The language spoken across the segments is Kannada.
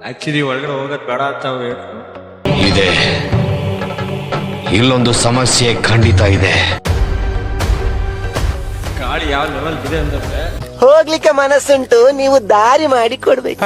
ಆಕ್ಚುಲಿ ಒಳಗಡೆ ಹೋಗೋದು ಬೇಡ ಅಂತ ಇದೆ, ಇಲ್ಲೊಂದು ಸಮಸ್ಯೆ ಖಂಡಿತ ಇದೆ. ಗಾಳಿ ಯಾವ ಲೆವೆಲ್ ಇದೆ ಅಂತಂದ್ರೆ ಹೋಗ್ಲಿಕ್ಕೆ ಮನಸ್ಸುಂಟು, ನೀವು ದಾರಿ ಮಾಡಿ ಕೊಡ್ಬೇಕು.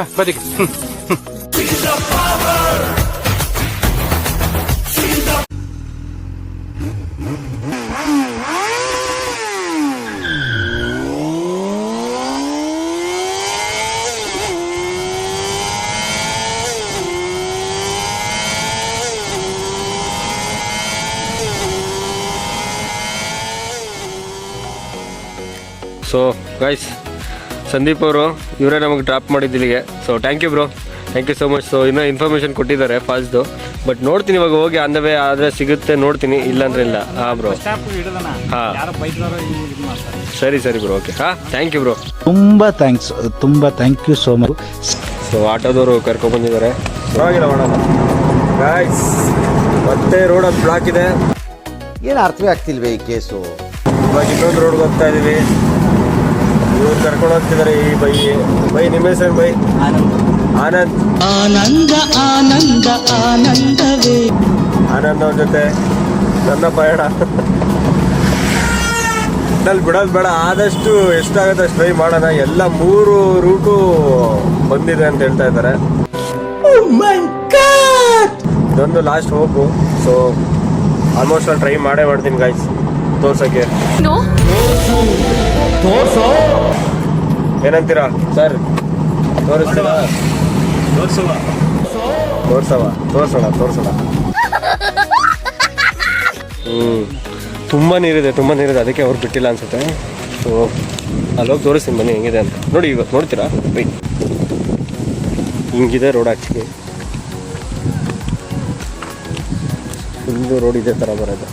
ಸೊ ಗೈಸ್, ಸಂದೀಪ್ ಅವರು ಇವರೇ ನಮಗೆ ಡ್ರಾಪ್ ಮಾಡಿದ್ದು ಇಲ್ಲಿಗೆ. So thank you bro, thank you so much. So ಇನ್ನೂ ಇನ್ಫಾರ್ಮೇಷನ್ ಕೊಟ್ಟಿದ್ದಾರೆ ಫಾಸ್ಟ್ದು, ಬಟ್ ನೋಡ್ತೀನಿ ಇವಾಗ ಹೋಗಿ ಆನ್ ದ ವೇ ಆದರೆ ಸಿಗುತ್ತೆ ನೋಡ್ತೀನಿ, ಇಲ್ಲಾಂದ್ರೆ ಇಲ್ಲ. ಹಾಂ ಬ್ರೋ, ಹಾಂ ಸರಿ ಸರಿ ಬ್ರೋ, ಓಕೆ. ಹಾಂ ಥ್ಯಾಂಕ್ ಯು ಬ್ರೋ, ತುಂಬ thank you so much. So ಆಟೋದವರು ಕರ್ಕೊಂಡ್ಬಂದಿದ್ದಾರೆ, ಪರವಾಗಿಲ್ಲ ಮಾಡೋಣ ಗೈಸ್. ಮತ್ತೆ ರೋಡ್ ಅದು ಬ್ಲಾಕ್ ಇದೆ, ಏನು ಅರ್ಥವೇ ಆಗ್ತಿಲ್ವೇ ಈ ಕೇಸು. ಇವಾಗ ಇನ್ನೊಂದು ರೋಡ್ಗೆ ಹೋಗ್ತಾ ಇದೀವಿ. ಇವ್ರು ಕರ್ಕೊಂಡು ಹೋಗ್ತಿದ್ದಾರೆ ಈ ಬೈ ನಿಮ್ಮ ಹೆಸರು ಬೈ? ಆನಂದ್. ಆನಂದ್ ಅವ್ರ ಜೊತೆ ನನ್ನ ಪಯಣ. ನಲ್ಲಿ ಬಿಡೋದು ಬೇಡ, ಆದಷ್ಟು ಎಷ್ಟಾಗುತ್ತೆ ಅಷ್ಟು ಟ್ರೈ ಮಾಡೋಣ. ಎಲ್ಲ 3 ರೂಟು ಬಂದಿದೆ ಅಂತ ಹೇಳ್ತಾ ಇದ್ದಾರೆ. ಇದೊಂದು ಲಾಸ್ಟ್ ಹೋಗು. ಸೊ ಆಲ್ಮೋಸ್ಟ್ ನಾನು ಟ್ರೈ ಮಾಡ್ತೀನಿ ಗೈಸ್ ತೋರ್ಸಕ್ಕೆ. ಏನಂತೀರಾ ಸರ್? ತೋರಿಸ್ತೀರಾ? ತೋರ್ಸೋಣ. ತುಂಬ ನೀರಿದೆ, ಅದಕ್ಕೆ ಅವ್ರು ಬಿಟ್ಟಿಲ್ಲ ಅನ್ಸುತ್ತೆ. ಸೊ ಅಲ್ಲೋಗಿ ತೋರಿಸ್ತೀನಿ ಬನ್ನಿ ಹೆಂಗಿದೆ ಅಂತ. ನೋಡಿ ಇವಾಗ ನೋಡ್ತೀರಾ? ಬೈ ಹಿಂಗಿದೆ ರೋಡ್. ಆ್ಯಕ್ಚುಲಿ ಫುಲ್ಲು ರೋಡ್ ಇದೇ ಥರ ಬರೋದು.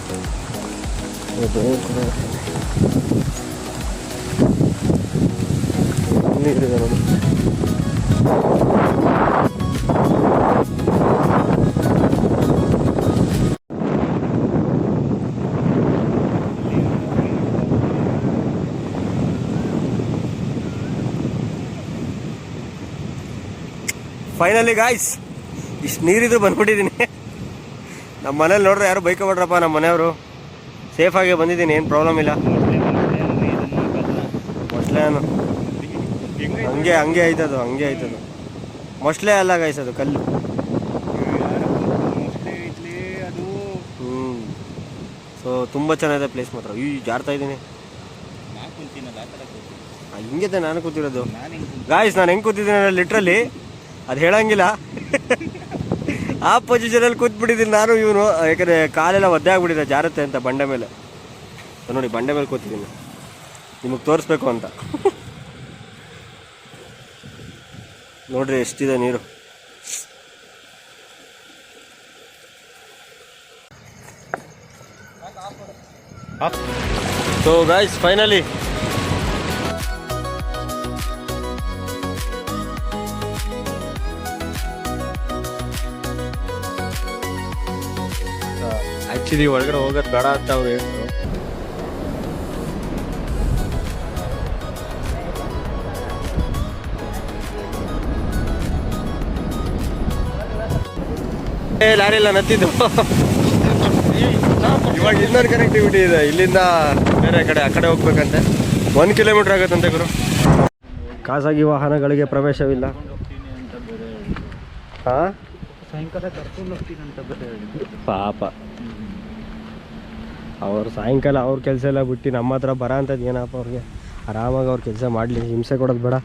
ನೀರಿದೆ ನೋಡಿ. ಫೈನಲಿ ಗಾಯ್ಸ್, ಇಷ್ಟು ನೀರಿದ್ರು ಬಂದ್ಬಿಟ್ಟಿದ್ದೀನಿ. ನಮ್ಮ ಮನೇಲಿ ನೋಡ್ರೆ ಯಾರು ಬೈಕೋಬೇಡ್ರಪ್ಪ, ನಮ್ಮ ಮನೆಯವರು. ಸೇಫಾಗಿ ಬಂದಿದ್ದೀನಿ, ಏನು ಪ್ರಾಬ್ಲಮ್ ಇಲ್ಲ. ಮೊಸಳೆ ಹಂಗೆ ಆಯ್ತದು. ಮೊಸಳೆ ಅಲ್ಲ ಗೈಸ್, ಅದು ಕಲ್ಲು. ಸೊ ತುಂಬ ಚೆನ್ನಾಗಿದೆ ಪ್ಲೇಸ್ ಮಾತ್ರ. ಜಾರ್ತಾ ಇದ್ದೀನಿ. ಹಿಂಗೆ ನಾನು ಕೂತಿರೋದು ಗಾಯ್ಸ್. ನಾನು ಹೆಂಗೆ ಕೂತಿದ್ದೀನಿ ಲಿಟ್ರಲಿ ಅದು ಹೇಳಂಗಿಲ್ಲ. ಆ ಪೊಸಿಷನಲ್ಲಿ ಕೂತ್ಬಿಟ್ಟಿದ್ದೀನಿ ನಾನು, ಇವನು. ಯಾಕಂದರೆ ಕಾಲೆಲ್ಲ ಒದ್ದೆ ಆಗ್ಬಿಟ್ಟಿದೆ, ಜಾರುತ್ತೆ ಅಂತ ಬಂಡೆ ಮೇಲೆ. ನೋಡಿ ಬಂಡೆ ಮೇಲೆ ಕೂತಿದ್ದೀನಿ, ನಿಮಗೆ ತೋರಿಸ್ಬೇಕು ಅಂತ. ನೋಡ್ರಿ ಎಷ್ಟಿದೆ ನೀರು. ಸೊ ಗೈಸ್ ಫೈನಲಿ ಆಕ್ಚುಲಿ ಒಳಗಡೆ ಹೋಗೋದು ಬೇಡ ಅಂತ ಅವ್ರು ಹೇಳಿದ್ರು. ಲಾರಿ ಎಲ್ಲ ನತ್ತಿದ್ದು. ಇವಾಗ ಇನ್ನೊಂದು ಕನೆಕ್ಟಿವಿಟಿ ಇದೆ, ಇಲ್ಲಿಂದ ಬೇರೆ ಕಡೆ ಆ ಕಡೆ ಹೋಗ್ಬೇಕಂತೆ. 1 ಕಿಲೋಮೀಟರ್ ಆಗುತ್ತಂತೆ ಗುರು. ಖಾಸಗಿ ವಾಹನಗಳಿಗೆ ಪ್ರವೇಶವಿಲ್ಲ. ಹಾಂ, ಸಾಯಂಕಾಲ ಕರ್ಕೊಂಡು ಹೋಗ್ತೀನಿ ಅಂತ ಪಾಪ ಅವ್ರು ಸಾಯಂಕಾಲ ಅವ್ರ ಕೆಲಸ ಎಲ್ಲ ಬಿಟ್ಟು ನಮ್ಮ ಹತ್ರ ಬರ ಅಂತದ್ದು ಏನಪ್ಪ ಅವ್ರಿಗೆ. ಆರಾಮಾಗಿ ಅವ್ರ ಕೆಲಸ ಮಾಡಲಿ, ಹಿಂಸೆ ಕೊಡೋದು ಬೇಡ,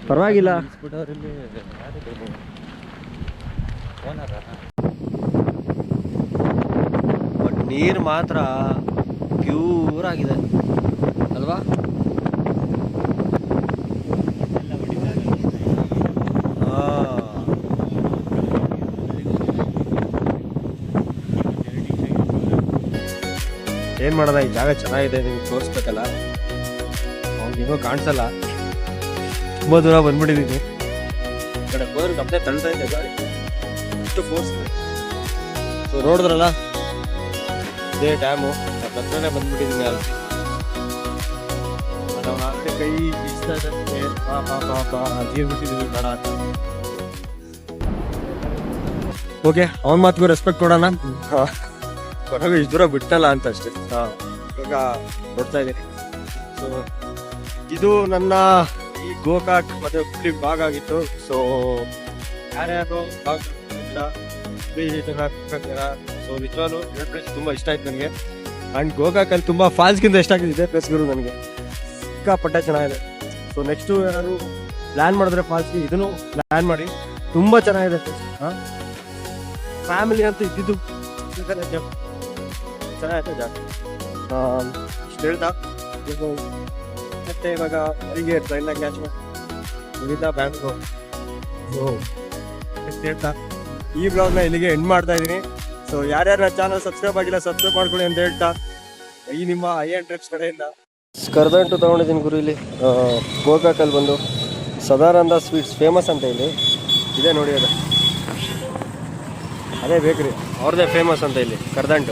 ಪರವಾಗಿಲ್ಲ. ಬಟ್ ನೀರು ಮಾತ್ರ ಪ್ಯೂರ್ ಆಗಿದೆ ಅಲ್ವಾ? ಏನು ಮಾಡೋದ, ಈ ಜಾಗ ಚೆನ್ನಾಗಿದೆ, ನಿಮ್ಗೆ ತೋರಿಸ್ಬೇಕಲ್ಲ. ಅವ್ನಿಗೋ ಕಾಣಿಸಲ್ಲ, ತುಂಬ ದೂರ ಬಂದ್ಬಿಟ್ಟಿದ್ದೀನಿ. ಈ ಕಡೆ ಹೋದ್ರೆ ಕಪ್ಪೆ ತಳ್ತಾ ಇದೆ ಗಾಡಿ, ಅಷ್ಟು ಫೋರ್ಸ್. ಸೊ ನೋಡಿದ್ರಲ್ಲ, ಇದೇ ಡ್ಯಾಮು. ಹತ್ರನೇ ಬಂದ್ಬಿಟ್ಟಿದ್ದೀನಿ. ಅಲ್ಲಿ ನಾವು ಕೈ ಬೀಸ್ತಾ ಇದ್ದಂತೆ ಪಾಪ ಅದೇ ಬಿಟ್ಟಿದ್ದೀವಿ ಬೇಡ ಅಂತ. ಓಕೆ ಅವನ ಮಾತಿಗೂ ರೆಸ್ಪೆಕ್ಟ್ ಕೊಡೋಣ. ಕೊನೆಗೂ ಇಷ್ಟು ದೂರ ಬಿಟ್ಟಲ್ಲ ಅಂತ ಅಷ್ಟೇ. ಇವಾಗ ನೋಡ್ತಾ ಇದ್ದೀನಿ. ಸೊ ಇದು ನನ್ನ ಈ ಗೋಕಾಕ್ ಮತ್ತೆ ಹುಬ್ಳಿ ಭಾಗ ಆಗಿತ್ತು. ಸೊ ಯಾರ್ಯಾರು ಸೊ ನಿಜವಾಗ್ಲೂ ಎರಡು ಪ್ಲೇಸ್ ತುಂಬ ಇಷ್ಟ ಆಯ್ತು ನನಗೆ. ಆ್ಯಂಡ್ ಗೋಕಾಕಲ್ಲಿ ತುಂಬ ಫಾಲ್ಸ್ಗಿಂತ ಇಷ್ಟ ಆಗಿದೆ ಪ್ಲೇಸ್ಗಳು ನನಗೆ, ಸಿಕ್ಕಾಪಟ್ಟೆ ಚೆನ್ನಾಗಿದೆ. ಸೊ ನೆಕ್ಸ್ಟು ಯಾರು ಪ್ಲ್ಯಾನ್ ಮಾಡಿದ್ರೆ ಫಾಲ್ಸ್ಗೆ ಇದನ್ನು ಪ್ಲ್ಯಾನ್ ಮಾಡಿ, ತುಂಬ ಚೆನ್ನಾಗಿದೆ. ಹಾಂ, ಫ್ಯಾಮಿಲಿ ಅಂತ ಇದ್ದಿದ್ದು ಚೆನ್ನಾಗಿದೆ ಜಾಗ. ಇಷ್ಟು ಹೇಳ್ದ ಮತ್ತೆ ಇವಾಗ ಅವರಿಗೆ ಟ್ರೈನ್ನ ಕ್ಯಾಚ್ ಮುಗಿದ ಬ್ಯಾಂಗ್ಳೂರು. ಸೊ ಇಷ್ಟು ಹೇಳ್ತಾ ಈ ಬ್ಲಾಗ್ನ ಇಲ್ಲಿಗೆ ಎಂಡ್ ಮಾಡ್ತಾ ಇದ್ದೀನಿ. ಸೊ ಯಾರ್ಯಾರು ನನ್ನ ಚಾನಲ್ ಸಬ್ಸ್ಕ್ರೈಬ್ ಆಗಿಲ್ಲ ಸಬ್ಸ್ಕ್ರೈಬ್ ಮಾಡ್ಕೊಳ್ಳಿ ಅಂತ ಹೇಳ್ತಾ ಈ ನಿಮ್ಮ ಐ ಟ್ರಿಪ್ಸ್ ಕಡೆಯಿಂದ ಕರ್ದಂಟು ತೊಗೊಂಡಿದ್ದೀನಿ ಗುರು. ಇಲ್ಲಿ ಗೋಕಾಕಲ್ಲಿ ಬಂದು ಸದಾನಂದ ಸ್ವೀಟ್ಸ್ ಫೇಮಸ್ ಅಂತ ಇಲ್ಲಿ ಇದೆ ನೋಡಿ, ಅದೇ ಬೇಕ್ರಿ ಅವ್ರದ್ದೇ ಫೇಮಸ್ ಅಂತ ಇಲ್ಲಿ ಕರ್ದಂಟು.